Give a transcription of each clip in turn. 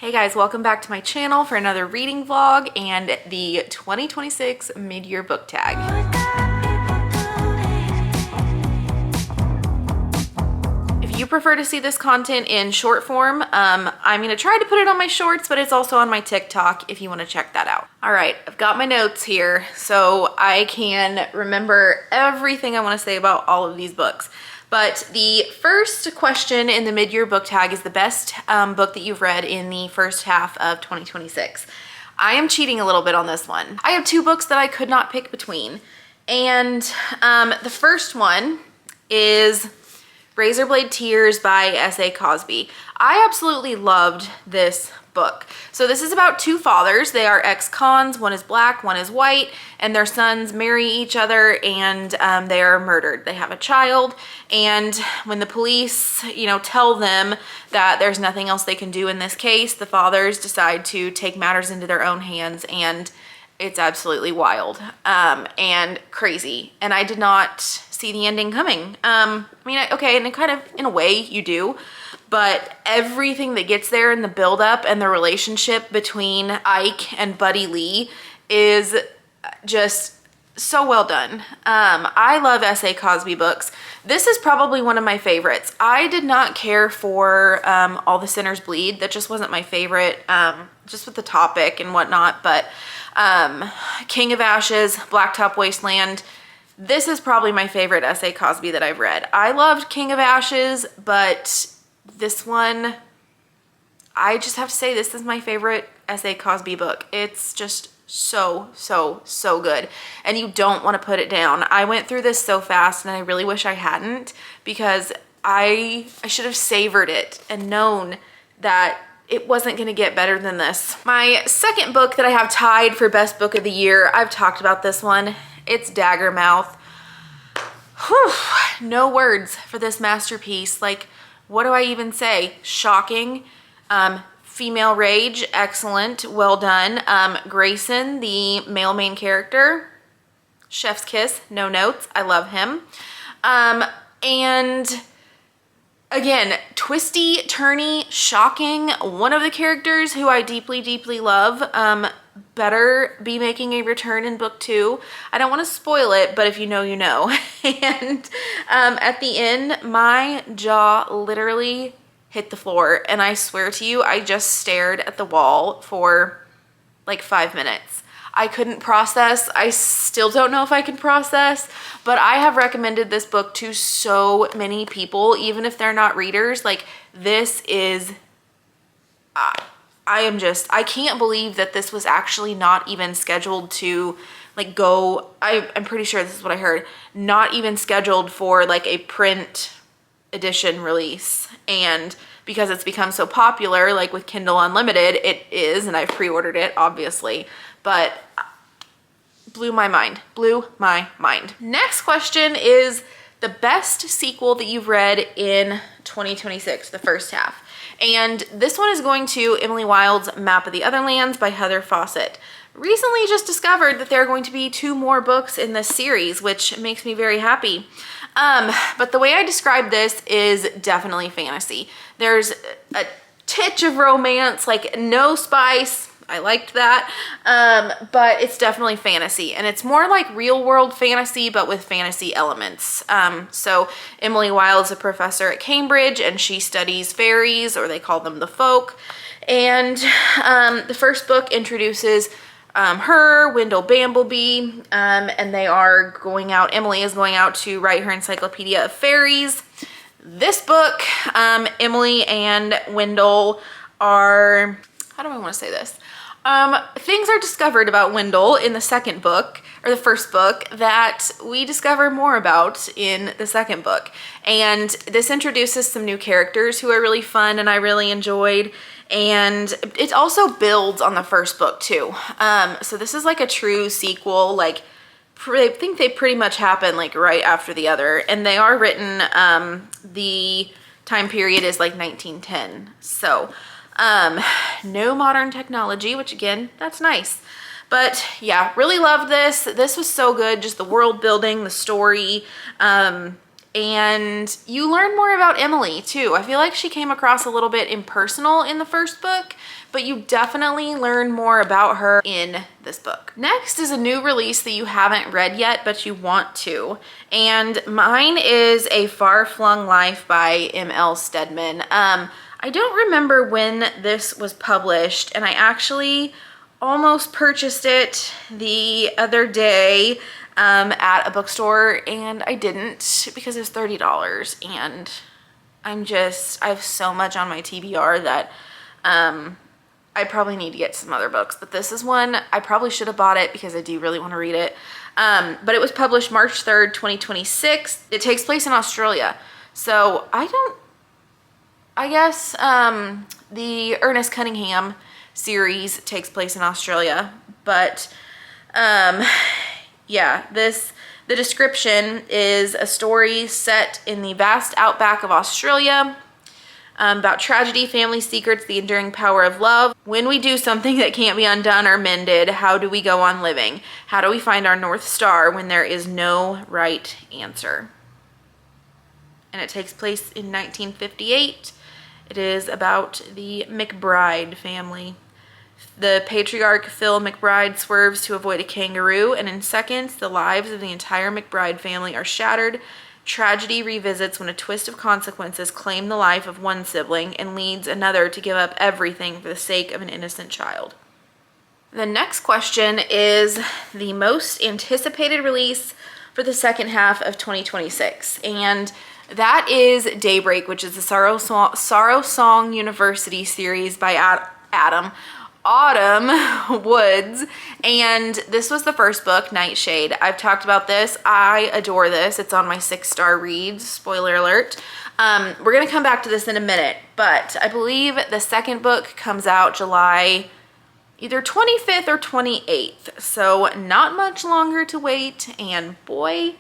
Hey guys, welcome back to my channel for another reading vlog and the 2026 mid-year book tag. If you prefer to see this content in short form, I'm gonna try to put it on my shorts, but it's also on my TikTok if you wanna check that out. All right, I've got my notes here so I can remember everything I wanna say about all of these books. But the first question in the mid-year book tag is the best book that you've read in the first half of 2026. I am cheating a little bit on this one. I have two books that I could not pick between. And the first one is Razorblade Tears by S.A. Cosby. I absolutely loved this book. So this is about two fathers. They are ex-cons. One is black, one is white, and their sons marry each other and they are murdered. They have a child, and when the police, tell them that there's nothing else they can do in this case, the fathers decide to take matters into their own hands, and it's absolutely wild and crazy. And I did not see the ending coming. Okay, and it kind of, in a way, you do. But everything that gets there in the buildup and the relationship between Ike and Buddy Lee is just so well done. I love S.A. Cosby books. This is probably one of my favorites. I did not care for All the Sinners Bleed. That just wasn't my favorite, just with the topic and whatnot. But King of Ashes, Blacktop Wasteland, this is probably my favorite S.A. Cosby that I've read. I loved King of Ashes, but this one, I just have to say, this is my favorite S.A. Cosby book. It's just so good, and you don't want to put it down. I went through this so fast, and I really wish I hadn't, because I should have savored it and known that it wasn't going to get better than this. My second book that I have tied for best book of the year, I've talked about this one. It's Daggermouth. Whew, no words for this masterpiece. Like, what do I even say? Shocking. Female rage, excellent, well done. Grayson, the male main character, chef's kiss, no notes, I love him. And again, twisty, turny, shocking. One of the characters who I deeply love better be making a return in book 2. I don't want to spoil it, but if you know, you know. And at the end, my jaw literally hit the floor, and I swear to you, I just stared at the wall for like 5 minutes. I couldn't process. I still don't know if I can process, but I have recommended this book to so many people, even if they're not readers. Like, this is, I can't believe that this was actually not even scheduled to like go, I'm pretty sure this is what I heard, not even scheduled for like a print edition release. And because it's become so popular, like with Kindle Unlimited, it is, and I've pre-ordered it, obviously, but blew my mind. Next question is the best sequel that you've read in 2026, the first half. And this one is going to Emily Wilde's Map of the Otherlands by Heather Fawcett. Recently just discovered that there are going to be 2 more books in this series, which makes me very happy. But the way I describe this is definitely fantasy. There's a titch of romance, like no spice. I liked that. But it's definitely fantasy, and it's more like real world fantasy, but with fantasy elements. So Emily Wilde is a professor at Cambridge, and she studies fairies, or they call them the folk. And the first book introduces her, Wendell Bamblebee, and they are going out, Emily is going out to write her encyclopedia of fairies. This book, Emily and Wendell are, how do I want to say this? Things are discovered about Wendell in the second book, or the first book, that we discover more about in the second book. And this introduces some new characters who are really fun and I really enjoyed. And it also builds on the first book too. So this is like a true sequel. Like, I think they pretty much happen like right after the other. And they are written, the time period is like 1910. So no modern technology, which again, that's nice. But yeah, really loved this. This was so good. Just the world building, the story. and you learn more about Emily too. I feel like she came across a little bit impersonal in the first book, but you definitely learn more about her in this book. Next is a new release that you haven't read yet, but you want to. And mine is A Far-Flung Life by M.L. Stedman. I don't remember when this was published, and I actually almost purchased it the other day at a bookstore, and I didn't because it was $30, and I have so much on my TBR that I probably need to get some other books, but this is one I probably should have bought it because I do really want to read it. But it was published March 3rd, 2026. It takes place in Australia. So I guess the Ernest Cunningham series takes place in Australia, but yeah, the description is a story set in the vast outback of Australia, about tragedy, family secrets, the enduring power of love. When we do something that can't be undone or mended, how do we go on living? How do we find our North Star when there is no right answer? And it takes place in 1958. It is about the McBride family. The patriarch, Phil McBride, swerves to avoid a kangaroo, and in seconds, the lives of the entire McBride family are shattered. Tragedy revisits when a twist of consequences claim the life of one sibling and leads another to give up everything for the sake of an innocent child. The next question is the most anticipated release for the second half of 2026, and that is Daybreak, which is the Sorrow Song University series by Autumn Woods, and this was the first book, Nightshade. I've talked about this. I adore this. It's on my 6-star reads, spoiler alert. We're gonna come back to this in a minute, but I believe the second book comes out July either 25th or 28th, so not much longer to wait, and boy,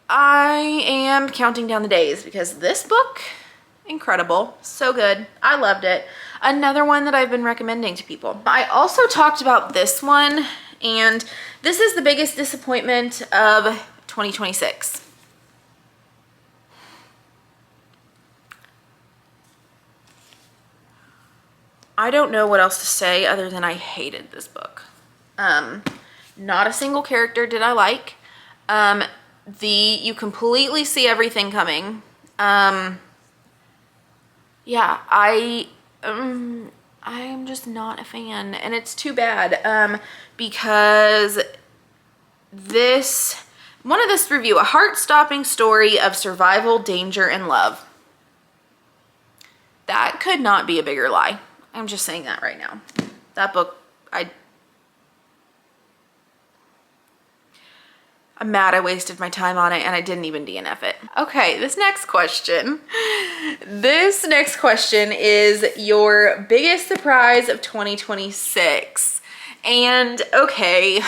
I am counting down the days because this book, incredible, so good. I loved it. Another one that I've been recommending to people. I also talked about this one, and this is the biggest disappointment of 2026. I don't know what else to say other than I hated this book. Not a single character did I like. You completely see everything coming. Yeah, I'm just not a fan, and it's too bad, because one of this review, a heart-stopping story of survival, danger, and love. That could not be a bigger lie. I'm just saying that right now. That book, I'm mad I wasted my time on it and I didn't even DNF it. Okay, this next question. This next question is your biggest surprise of 2026. And okay,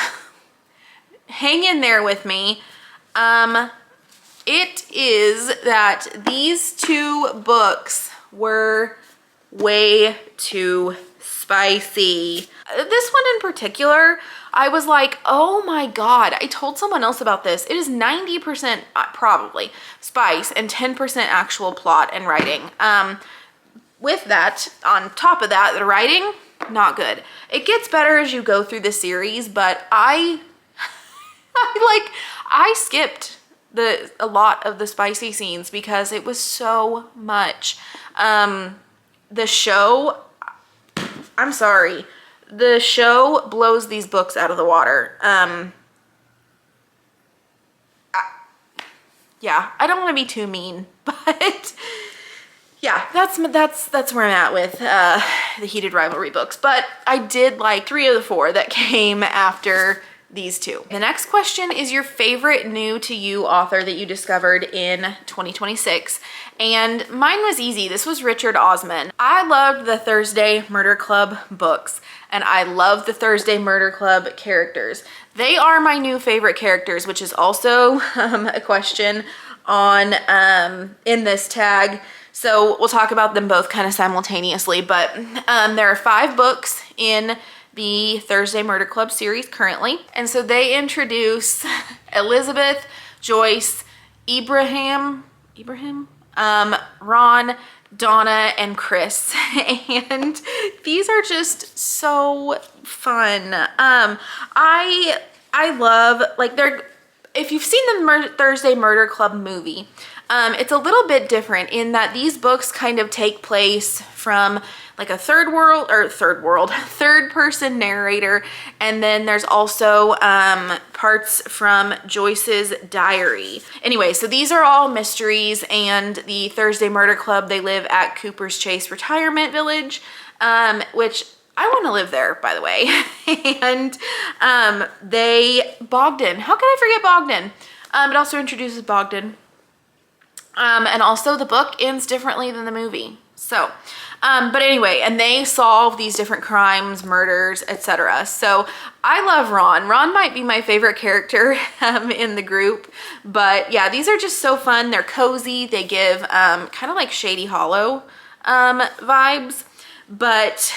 hang in there with me. It is that these two books were way too spicy. This one in particular, I was like, oh my God, I told someone else about this. It is 90% probably spice and 10% actual plot and writing. With that, on top of that, the writing, not good. It gets better as you go through the series, but I skipped a lot of the spicy scenes because it was so much. The show, I'm sorry, the show blows these books out of the water. Yeah, I don't want to be too mean, but yeah, that's where I'm at with the Heated Rivalry books. But I did like 3 of the 4 that came after these 2. The next question is your favorite new to you author that you discovered in 2026. And mine was easy. This was Richard Osman. I loved the Thursday Murder Club books, and I love the Thursday Murder Club characters. They are my new favorite characters, which is also a question on in this tag. So we'll talk about them both kind of simultaneously, but there are 5 books in the Thursday Murder Club series currently. And so they introduce Elizabeth, Joyce, Ibrahim, Ron, Donna, and Chris. And these are just so fun. I love, like, they're, if you've seen the Thursday Murder Club movie, it's a little bit different in that these books kind of take place from like a third person narrator, and then there's also parts from Joyce's diary. Anyway, so these are all mysteries, and the Thursday Murder Club, they live at Cooper's Chase Retirement Village, which I want to live there, by the way. And Bogdan, how can I forget Bogdan? It also introduces Bogdan. And also the book ends differently than the movie. So, but anyway, and they solve these different crimes, murders, etc. So I love Ron. Ron might be my favorite character in the group, but yeah, these are just so fun. They're cozy. They give kind of like Shady Hollow vibes, but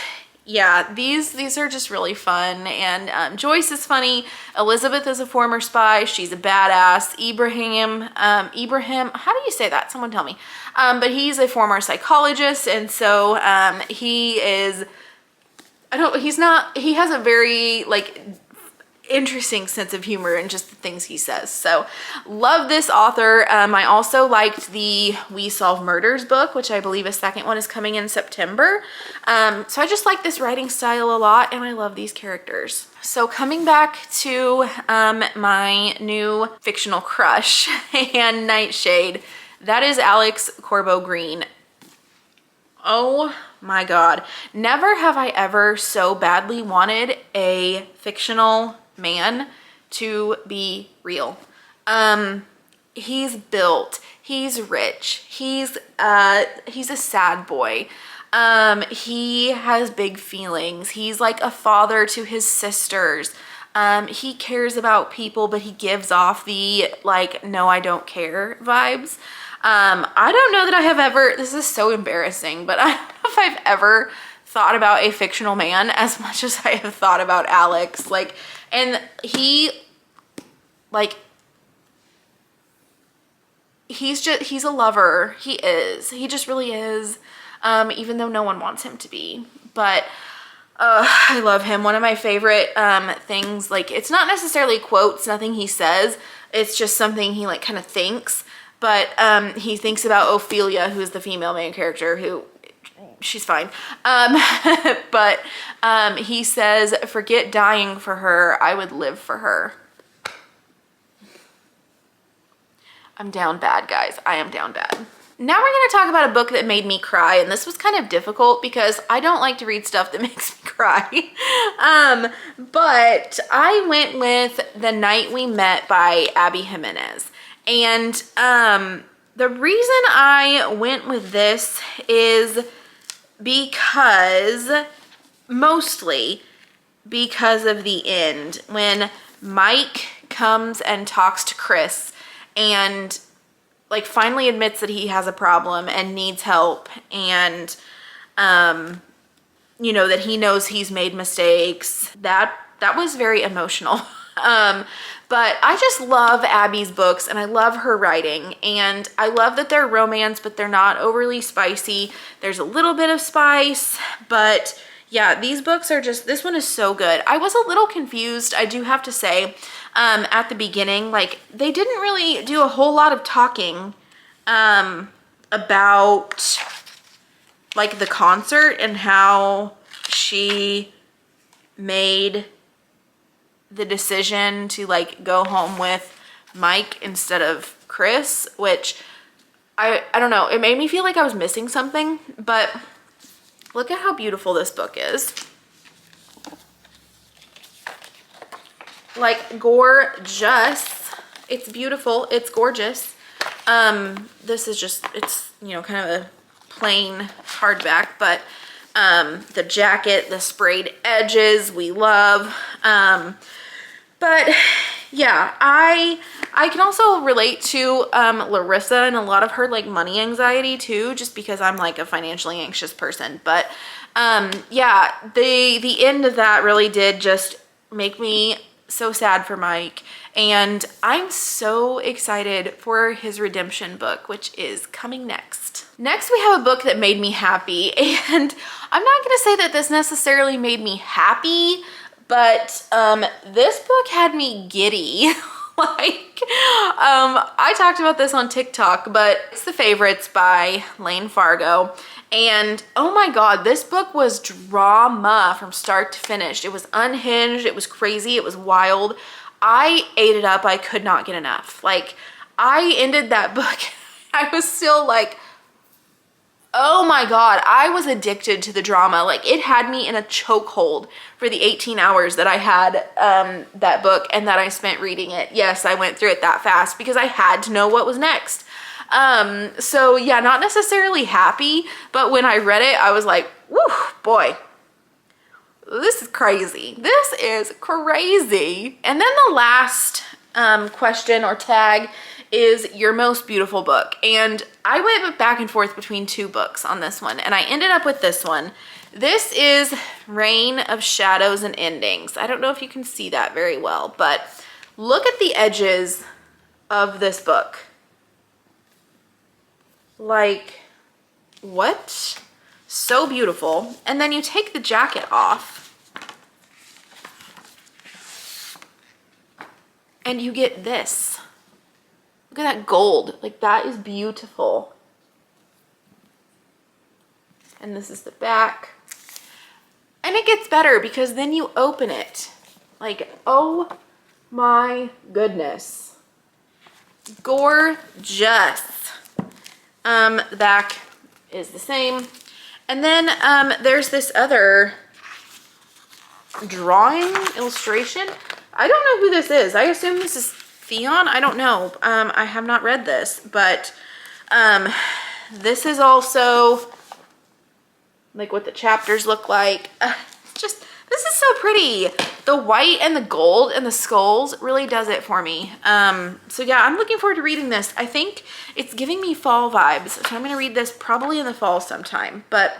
yeah, these are just really fun. And Joyce is funny. Elizabeth is a former spy. She's a badass. Ibrahim, how do you say that? Someone tell me. But he's a former psychologist, and so he is, he has a very like interesting sense of humor and just the things he says. So love this author. I also liked the We Solve Murders book, which I believe a second one is coming in September. So I just like this writing style a lot, and I love these characters. So coming back to my new fictional crush and Nightshade, that is Alex Corbo Green. Oh my God. Never have I ever so badly wanted a fictional man to be real. He's built, he's rich, he's a sad boy. He has big feelings. He's like a father to his sisters. He cares about people, but he gives off the like, no, I don't care vibes. I don't know that I have ever, this is so embarrassing, but I don't know if I've ever thought about a fictional man as much as I have thought about Alex. Like, and he's a lover. He just really is. Even though no one wants him to be, but I love him. One of my favorite things, like, it's not necessarily quotes, nothing he says, it's just something he like kind of thinks, but he thinks about Ophelia, who's the female main character, who she's fine, but he says, forget dying for her, I would live for her. I'm down bad, guys. I am down bad. Now we're going to talk about a book that made me cry, and this was kind of difficult because I don't like to read stuff that makes me cry. But I went with The Night We Met by Abby Jimenez. And the reason I went with this is mostly because of the end. When Mike comes and talks to Chris and like finally admits that he has a problem and needs help, and you know, that he knows he's made mistakes, that was very emotional. But I just love Abby's books, and I love her writing, and I love that they're romance, but they're not overly spicy. There's a little bit of spice, but yeah, these books are just, this one is so good. I was a little confused, I do have to say, at the beginning. Like, they didn't really do a whole lot of talking about like the concert and how she made the decision to like go home with Mike instead of Chris, which I don't know, it made me feel like I was missing something. But look at how beautiful this book is. Like, gorgeous. It's beautiful, it's gorgeous. This is just, it's, you know, kind of a plain hardback, but the jacket, the sprayed edges, we love. But yeah, I can also relate to Larissa and a lot of her like money anxiety too, just because I'm like a financially anxious person. But yeah, the end of that really did just make me so sad for Mike, and I'm so excited for his redemption book, which is coming next. Next, we have a book that made me happy, and I'm not gonna say that this necessarily made me happy, but this book had me giddy. Like, I talked about this on TikTok, but it's The Favorites by Lane Fargo. And oh my God, this book was drama from start to finish. It was unhinged, it was crazy, it was wild. I ate it up, I could not get enough. Like, I ended that book, I was still like, oh my God, I was addicted to the drama. Like, it had me in a chokehold for the 18 hours that I had that book and that I spent reading it. Yes, I went through it that fast because I had to know what was next. So yeah, not necessarily happy, but when I read it, I was like, whew, boy, this is crazy. This is crazy. And then the last question or tag is your most beautiful book. And I went back and forth between two books on this one, and I ended up with this one. This is Reign of Shadows and Endings. I don't know if you can see that very well, but look at the edges of this book. Like, what? So beautiful. And then you take the jacket off, and you get this. Look at that gold. Like, that is beautiful. And this is the back. And it gets better because then you open it. Like, oh my goodness. Gorgeous. The back is the same. And then there's this other drawing illustration. I don't know who this is. I assume this is Theon. I don't know. I have not read this, but this is also like what the chapters look like. Just, this is so pretty. The white and the gold and the skulls really does it for me. So yeah, I'm looking forward to reading this. I think it's giving me fall vibes, so I'm gonna read this probably in the fall sometime. But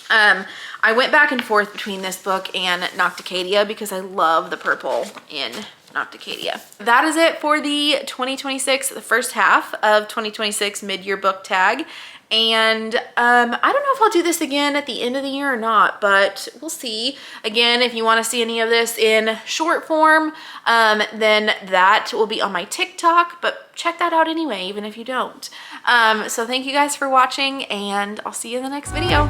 I went back and forth between this book and Nocticadia because I love the purple in Nocticadia. That is it for the 2026, the first half of 2026 mid-year book tag. And I don't know if I'll do this again at the end of the year or not, but we'll see. Again, if you want to see any of this in short form, then that will be on my TikTok, but check that out anyway, even if you don't. So thank you guys for watching, and I'll see you in the next video.